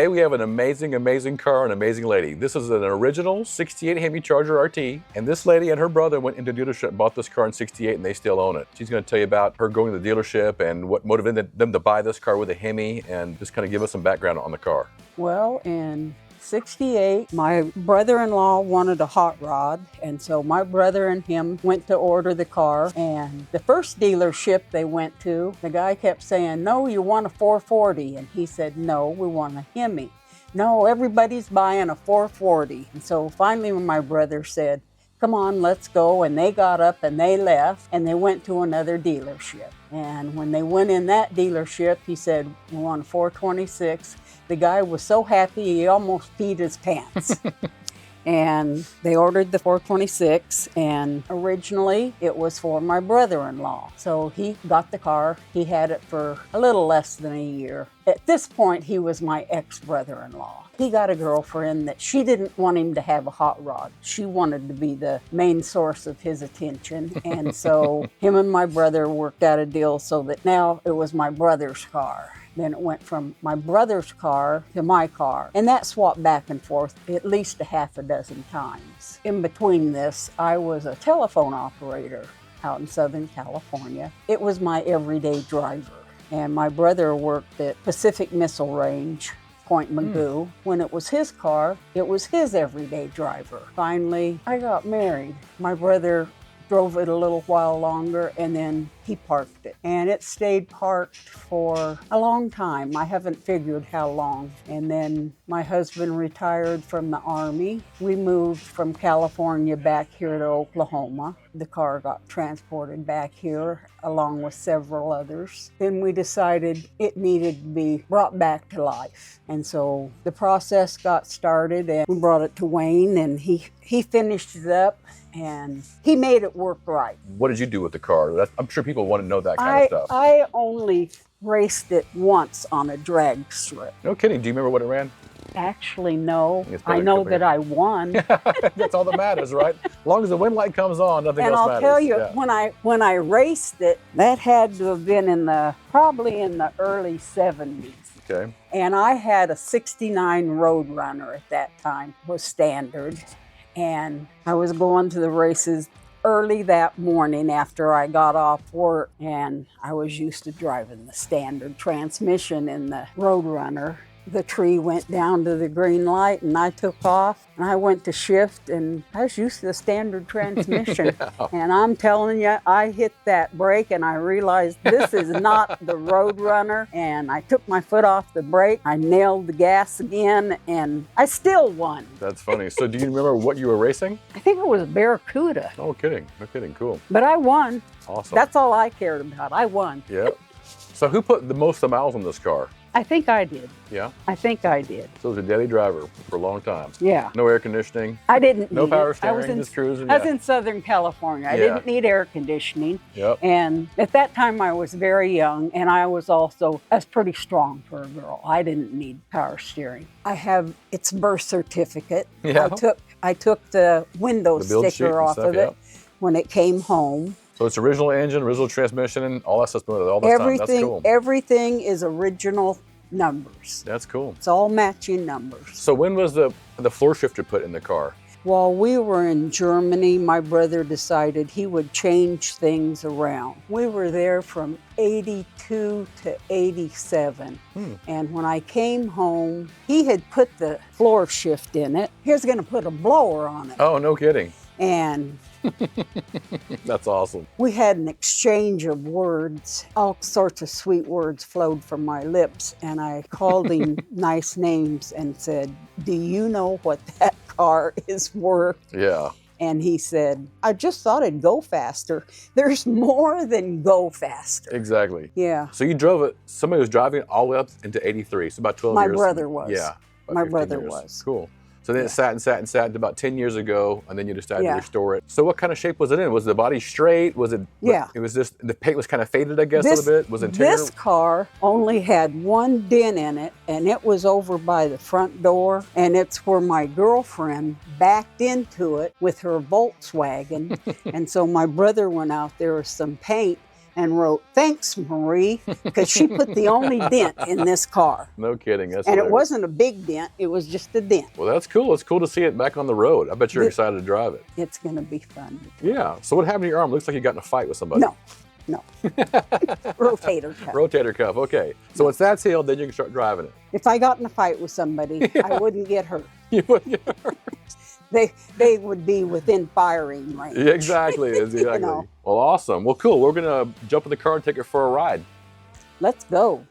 Today we have an amazing, amazing car, an amazing lady. This is an original 68 Hemi Charger RT, and this lady and her brother went into dealership and bought this car in 68 and they still own it. She's going to tell you about her going to the dealership and what motivated them to buy this car with a Hemi, and just kind of give us some background on the car. Well, in 68, my brother-in-law wanted a hot rod, and so my brother and him went to order the car. And the first dealership they went to, the guy kept saying, "No, you want a 440," and he said, "No, we want a Hemi." "No, everybody's buying a 440." And so finally my brother said, "Come on, let's go." And they got up and they left and they went to another dealership. And when they went in that dealership, he said, "We want a 426. The guy was so happy he almost peed his pants. And they ordered the 426, and originally it was for my brother-in-law. So he got the car. He had it for a little less than a year. At this point, he was my ex-brother-in-law. He got a girlfriend that she didn't want him to have a hot rod. She wanted to be the main source of his attention. And so him and my brother worked out a deal so that now it was my brother's car. Then it went from my brother's car to my car. And that swapped back and forth at least a half a dozen times. In between this, I was a telephone operator out in Southern California. It was my everyday driver. And my brother worked at Pacific Missile Range, Point Magoo. When it was his car, it was his everyday driver. Finally, I got married. My brother drove it a little while longer, and then he parked it. And it stayed parked for a long time. I haven't figured how long. And then my husband retired from the Army. We moved from California back here to Oklahoma. The car got transported back here along with several others. Then we decided it needed to be brought back to life. And so the process got started, and we brought it to Wayne, and he finished it up, and he made it work right. What did you do with the car? I'm sure people want to know that kind of stuff. I only raced it once on a drag strip. No kidding. Do you remember what it ran? Actually, no. I know that I won. That's all that matters, right? As long as the wind light comes on, nothing else matters. And I'll tell you, when I raced it, that had to have been probably in the early 70s. Okay. And I had a 69 Roadrunner at that time, was standard. And I was going to the races early that morning after I got off work, and I was used to driving the standard transmission in the Roadrunner. The tree went down to the green light and I took off, and I went to shift, and I was used to the standard transmission. Yeah. And I'm telling you, I hit that brake and I realized this is not the Roadrunner, and I took my foot off the brake. I nailed the gas again, and I still won. That's funny. So do you remember what you were racing? I think it was Barracuda. Oh, kidding. No kidding. Cool. But I won. Awesome. That's all I cared about. I won. Yep. So who put the most miles on this car? I think I did. Yeah? I think I did. So it was a daily driver for a long time. Yeah. No air conditioning. I didn't No need power it. steering, just cruising. I was in Southern California. I didn't need air conditioning. Yep. And at that time I was very young, and I was pretty strong for a girl. I didn't need power steering. I have its birth certificate. Yeah. I took the window sticker off of it when it came home. So it's original engine, original transmission, and all that stuff all this time. That's cool. Everything is original numbers. That's cool. It's all matching numbers. So when was the floor shifter put in the car? While we were in Germany, my brother decided he would change things around. We were there from 82 to 87. And when I came home, he had put the floor shift in it. He was going to put a blower on it. Oh, no kidding. And that's awesome. We had an exchange of words. All sorts of sweet words flowed from my lips, and I called him nice names and said, "Do you know what that car is worth?" Yeah. And he said, "I just thought it'd go faster." There's more than go faster. Exactly. Yeah. So you drove it, somebody was driving all the way up into 83, so about 12 years. My brother was. Yeah. My brother was. Cool. So then it sat until about 10 years ago, and then you decided to restore it. So what kind of shape was it in? Was the body straight? Was it? Yeah. It was just, the paint was kind of faded, I guess, a little bit? Was it interior? This car only had one dent in it, and it was over by the front door, and it's where my girlfriend backed into it with her Volkswagen. And so my brother went out there with some paint and wrote, "Thanks, Marie," because she put the only dent in this car. No kidding. That's And it hilarious. wasn't a big dent, it was just a dent. Well, that's cool. It's cool to see it back on the road. I bet you're excited to drive it. It's going to be fun. Yeah. So what happened to your arm? Looks like you got in a fight with somebody. No. Rotator cuff. Rotator cuff. Okay. So once that's healed, then you can start driving it. If I got in a fight with somebody, I wouldn't get hurt. You wouldn't get hurt. They would be within firing range. Yeah, exactly. Exactly. You know. Well, awesome. Well, cool. We're going to jump in the car and take it for a ride. Let's go.